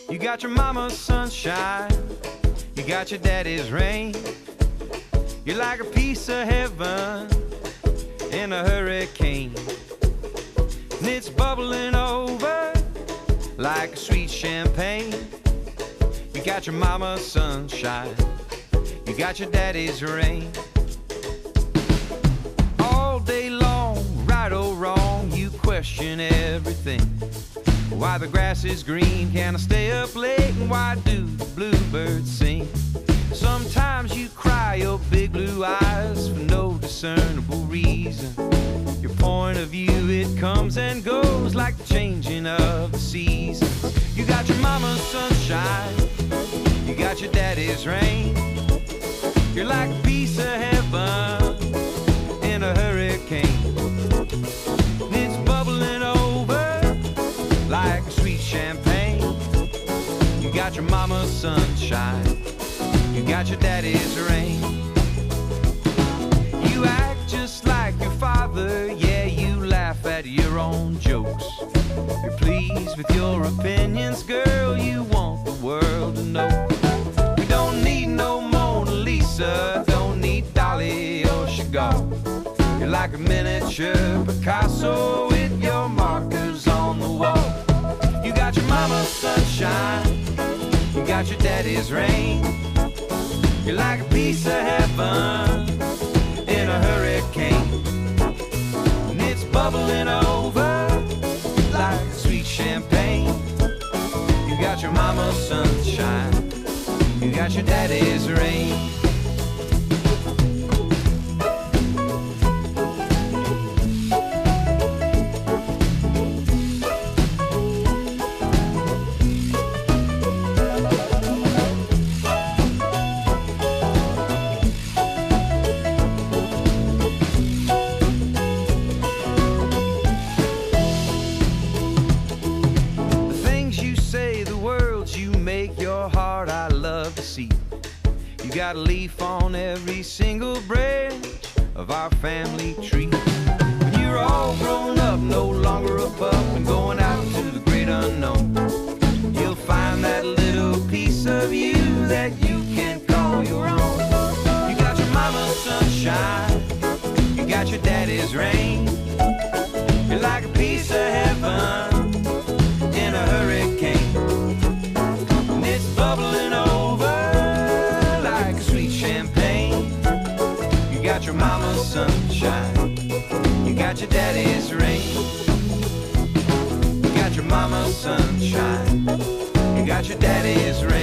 You got your mama's sunshine, you got your daddy's rain. You're like a piece of heaven in a hurricane, and it's bubbling over like a sweet champagne. You got your mama's sunshine, you got your daddy's rain. All day long, right or wrong, you question everything. Why the grass is green, can I stay up late, and why do the bluebirds sing? Sometimes you cry your big blue eyes for no discernible reason. Your point of view, it comes and goes like the changing of the seasons. You got your mama's sunshine, you got your daddy's rain. You're like a piece of heaven in a hurricane, and it's bubbling over like a sweet champagne. You got your mama's sunshine, you got your daddy's rain. You act just like your father, yeah, you laugh at your own jokes. You're pleased with your opinions, girl, you want the world to know. We don't need no Mona Lisa, don't need Dolly or Chagall. You're like a miniature Picasso with your markers on the wall. You got your mama's sunshine, you got your daddy's rain. You're like a piece of heaven in a hurricane, and it's bubbling over like sweet champagne. You got your mama's sunshine, you got your daddy's rain. You got a leaf on every single branch of our family tree. When you're all grown up, no longer a pup, and going out to the great unknown, you'll find that little piece of you that you can call your own. You got your mama's sunshine, you got your daddy's rain. You're like a piece of heaven in a hurricane, and it's bubbling over like a sweet champagne. You got your mama's sunshine, you got your daddy's rain. You got your mama's sunshine, you got your daddy's rain.